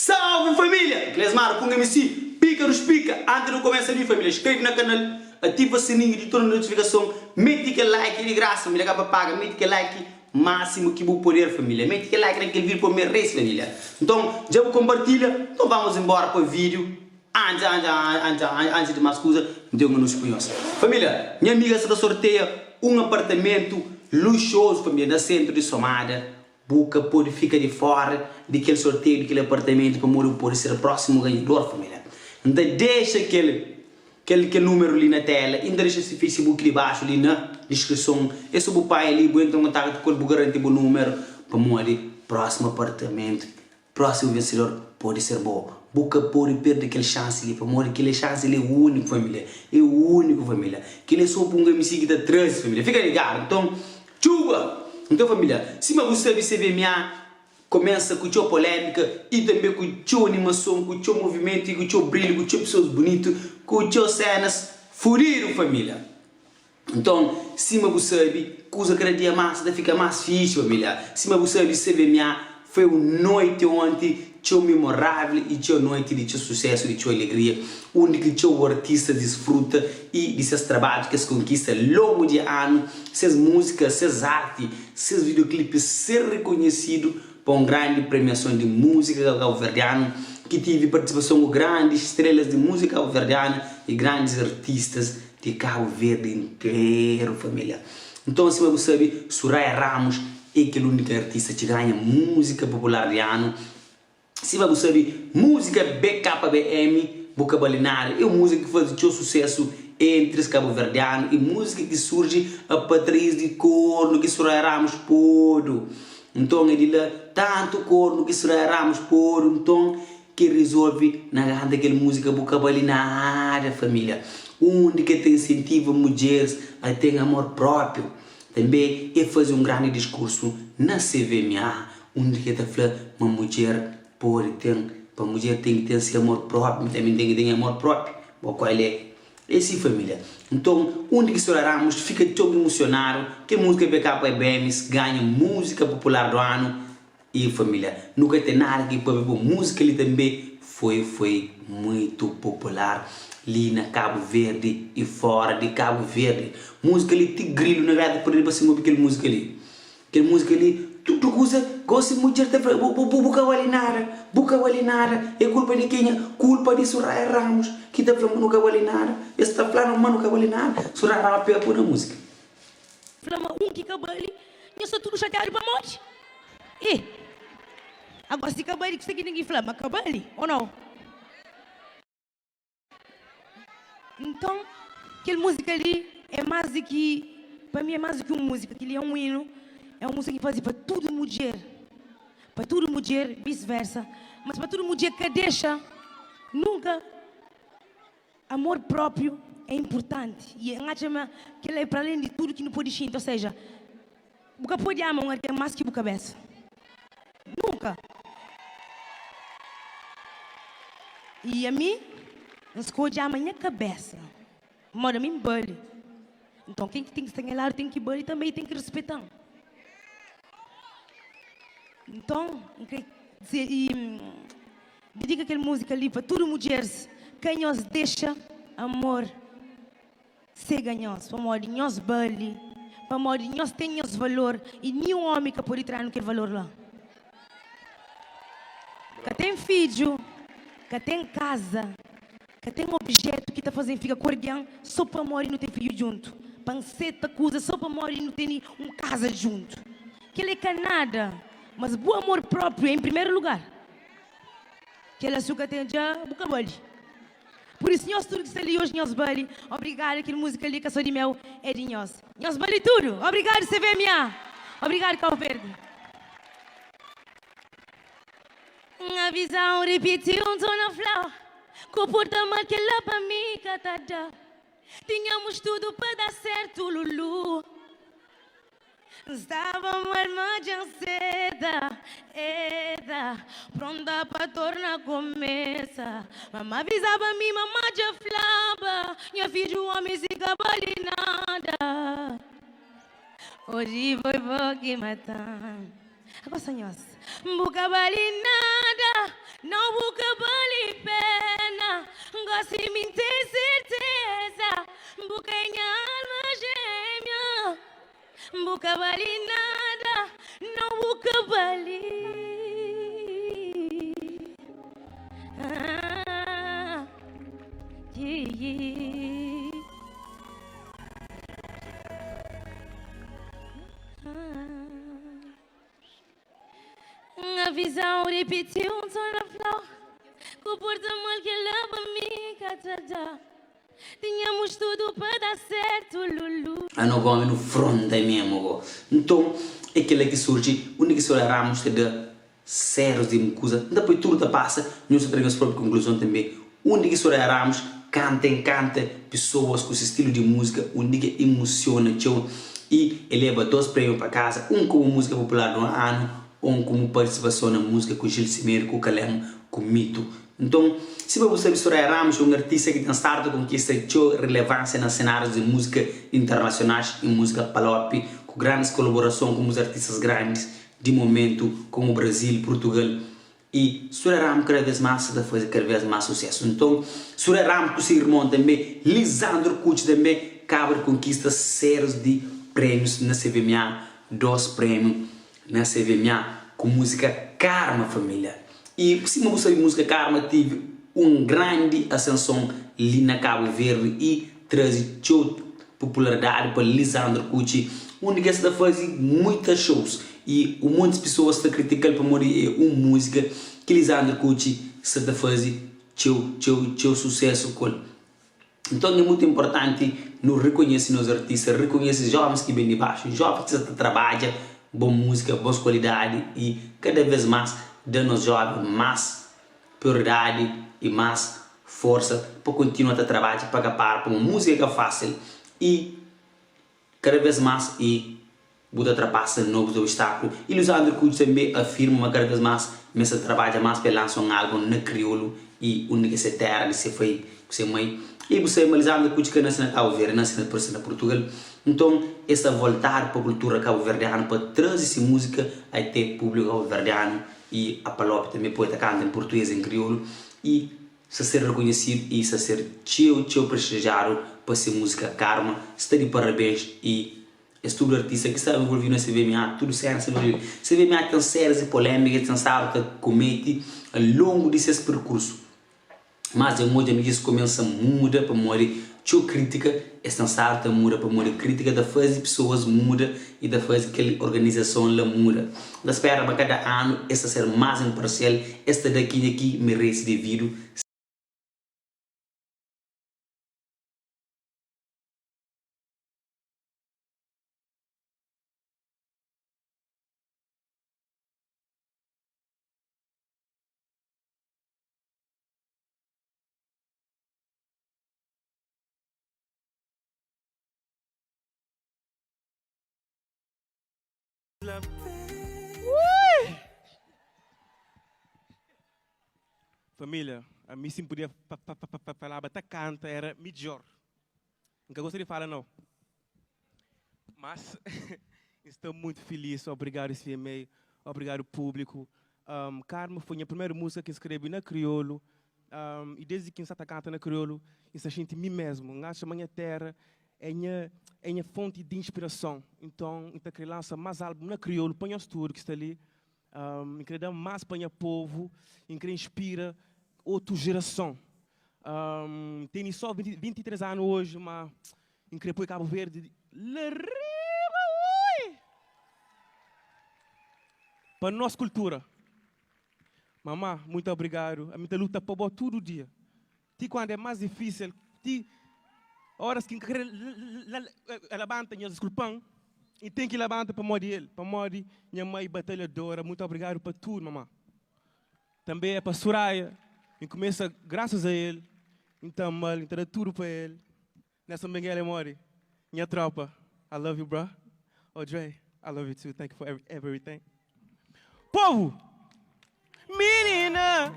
Salve família! Clesmar com MC, pica nos pica. Antes de começar a minha família, inscreve no canal, ativa o sininho de toda a notificação, mete aquele like de graça, família, acaba paga, mete aquele like máximo que vou poder, família. Mete aquele like naquele vídeo para me race, família. Então, já vou compartilhar, então vamos embora para o vídeo. Antes de mais coisa, deu nos espanhóis. Família, minha amiga se sorteia um apartamento luxuoso, família, no centro de Somada. Buca pode ficar de fora daquele sorteio, daquele apartamento, para morrer pode ser o próximo ganhador, família. Então deixa aquele número ali na tela, ainda deixa esse Facebook ali embaixo, ali na descrição. Esse é o pai ali, vou entrar em contato com ele, vou garantir o número, para morrer próximo apartamento, próximo vencedor, pode ser bom. Buca pode perder aquele chance ali, para morrer, aquele chance ali é o único, família. É o único, família. Que ele é só para um MC que está atrás, família. Fica ligado, então, chuva! Então, família, se você vê minha, começa com a polêmica e também com a animação, com o movimento, com o brilho, com as pessoas bonitas, com as cenas furiram, família. Então, se você vê, coisa cada dia mais, fica mais fixe, família. Se você vê minha, foi uma noite ontem, tão memorável e tão noite de sucesso, de alegria, onde que o artista desfruta e de seus trabalhos que se conquista ao longo de ano, suas músicas, suas artes, seus videoclipes ser reconhecido para uma grande premiação de música cabo-verdiana, que teve participação de grandes estrelas de música cabo-verdiana e grandes artistas de Cabo Verde inteiro, família. Então, se você sabe, Soraya Ramos é aquele único artista que ganha música popular de ano. Se você sabe, música BKBM, Boca Balinar, é uma música que faz o sucesso entre os cabo-verdianos e música que surge a partir de corno que Soraya Ramos pôr. Então, ele dá tanto corno que Soraya Ramos pôr, então, que resolve na grande aquela música Boca Balinar, família, onde que te incentiva mulheres a ter amor próprio. Também é fazer um grande discurso na CVMA, onde que te fala uma mulher pode ter, para a mulher tem que ter esse amor próprio, também tem que ter amor próprio. Bom, qual é? Esse família. Então, onde que Soraya fica tão emocionado que a música BKBM ganha música popular do ano e família. Nunca tem nada que para ver música ali também foi muito popular ali na Cabo Verde e fora de Cabo Verde. Música ali te grilo na verdade por ele cima aquela música ali. Aquela música ali tu gosta de mulher te buca walinara é culpa de quem é? Culpa de Soraya Ramos que está falando no walinara está falando mano walinara Soraya Ramos pega por a música flama que cabali eu sou tudo chateado para morte agora se cabali que você ninguém flama cabali ou não então aquela música ali é mais do que para mim é mais do que uma música aquele é um hino. É uma música que faz para tudo mulher, vice-versa, mas para tudo mulher que deixa, nunca, amor próprio é importante. E que ele é para além de tudo que não pode sentir, ou seja, nunca pode amar um artista mais que a cabeça. Nunca. E a mim, não se pode amar minha cabeça, mora mim bale. Então quem tem que estar lá tem que bale também tem que respeitar. Então, dedica aquela música ali para todas as mulheres que nos deixa amor ser ganhoso, para amor de nós bali, para amor de nós tem nosso valor e nenhum homem que pode entrar naquele valor lá. Que tem filho, que tem casa, que tem objeto que está fazendo fica cordião só para amor e não tem filho junto, panceta coisa só para amor e não tem casa junto. Que ele é nada. Mas bom amor próprio é em primeiro lugar. Que ela suca tem já boca bali. Por isso, nós tudo que está ali hoje, nós bali. Obrigado, aquela música ali que a sua de mel é de nós. Nós bali tudo. Obrigado, CVMA. Obrigado, Cabo Verde. A visão repetiu um tom na flor. Comportamento que lá para mim, catada. Tínhamos tudo para dar certo, Lulu. Estávamos armados seda, pronta para tornar começa. Mamãe avisava a mim, mamãe já falava, minha filha o homem se cabali nada. Hoje foi bom que matar. Agora, senhores, buca vale nada, não busca vale pena, gosto de mim ter certeza, busca em alma gêmea, busca vale nada, não busca vale. A visão repetiu um tom na flor, comporta mal que leva me catada. Tínhamos tudo para dar certo, Lulu. A nova homem no front é mesmo. Então, é aquele que surge, o único que olharmos que dá séries de coisa, depois tudo passa, nós temos a própria conclusão também. O único que olharmos, canta, pessoas com esse estilo de música, o único que emociona, e eleva 2 prêmios para casa, um como música popular do ano, um como participação na música com Gil Cimeiro, com Calemo, com Mito. Então, se você misturar Ramos, um artista que tem starto conquista relevância nas cenários de música internacionais e música palope, com grandes colaborações com os artistas grandes de momento, como Brasil, Portugal, e Surya Ram cada vez mais está fazendo cada vez mais sucesso. Então, Surya Ram com seu irmão também, Lisandro Cucci também, acaba de conquistar séries de prêmios na CVMA, 2 prêmios na CVMA com música Karma, família. E se você sabe música Karma, tive grande ascensão ali na Cabo Verde e traz popularidade para Lisandro Cucci, onde que está fazendo muitas shows e muitas pessoas estão criticando para morrer música que Lisandro Cucci está fazendo seu sucesso com. Então é muito importante nos reconhecer nos artistas, reconhecer jovens que vêm de baixo, jovens que trabalham boa música, boa qualidade e cada vez mais dando aos jovens mais prioridade e mais força para continuar a trabalhar, para capar para uma música fácil e cada vez mais e Buda ultrapassa novos obstáculos. E Lisandro Cucci também afirma cada vez mais, mas trabalha mais para lançar um álbum na crioulo e única se terra de se foi com mãe. E você Lisandro Cucci que nasce na Cabo Verde, nasce na Portugal. Então, essa voltar para a cultura cabo-verdiana para trazer essa música até o público cabo-verdiano e a palavra também pode cantar em português, em crioulo e se ser reconhecido e se ser teu prestigiado para essa música Karma. Está de parabéns e este artista que está envolvido na CVMA, tudo certo, CVMA tem séries e polêmicas, tem sábado que comete ao longo desse percurso. Mas de modo que isso começa a mudar para morrer, crítica, esta sarta muda para morrer, crítica da fase pessoas muda e da fase que a organização lá muda. Da espera para cada ano esta ser mais imparcial, esta daqui merece devido. Família, a mim sim podia falar, mas canta era melhor. Nunca gostaria de falar, não. Mas estou muito feliz, obrigado esse e-mail, obrigado público. Karma foi a primeira música que escrevi na crioulo. E desde que eu estou cantando na crioulo, eu sinto mim mesmo. Acho que a minha terra é minha fonte de inspiração. Então, eu quero lançar mais álbum na crioulo, põe o tudo que está ali. Eu quero dar mais para o povo, eu quero inspirar outra geração. Tenho só 23 anos hoje, mas eu quero pôr Cabo Verde para a nossa cultura. Mamãe, muito obrigado. A minha luta para todo dia. Quando é mais difícil, horas que ela levanta minhas desculpas e tem que levantar para morrer ele, para morrer minha mãe batalhadora. Muito obrigado para tudo, mamãe. Também é para Soraya, e começa graças a ele, então mal, então tudo para ele. Nessa manhã ele morre, minha tropa. I love you, bro. Oh, Dre, I love you too. Thank you for everything. Povo, menina.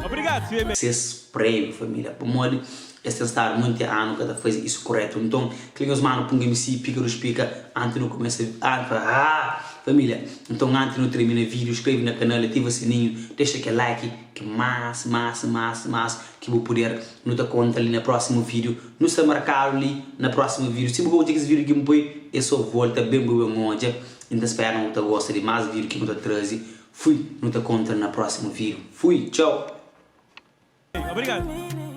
Obrigado, senhor. Vocês prêmio, família, para morrer. este estar muito ano cada faz isso correto. Então, clica mano, punga MC, pica os pica, antes não começa família. Então, antes não termina o vídeo, inscreve no canal, ativa o sininho, deixa aquele like, que mais, que vou poder não te conta ali no próximo vídeo, não está marcado ali no próximo vídeo. Se você esse vídeo que me põe, eu só volta bem onde. Então, espero que você goste de mais vídeo que eu te trazer. Fui, não te conta no próximo vídeo. Fui, tchau. Obrigado.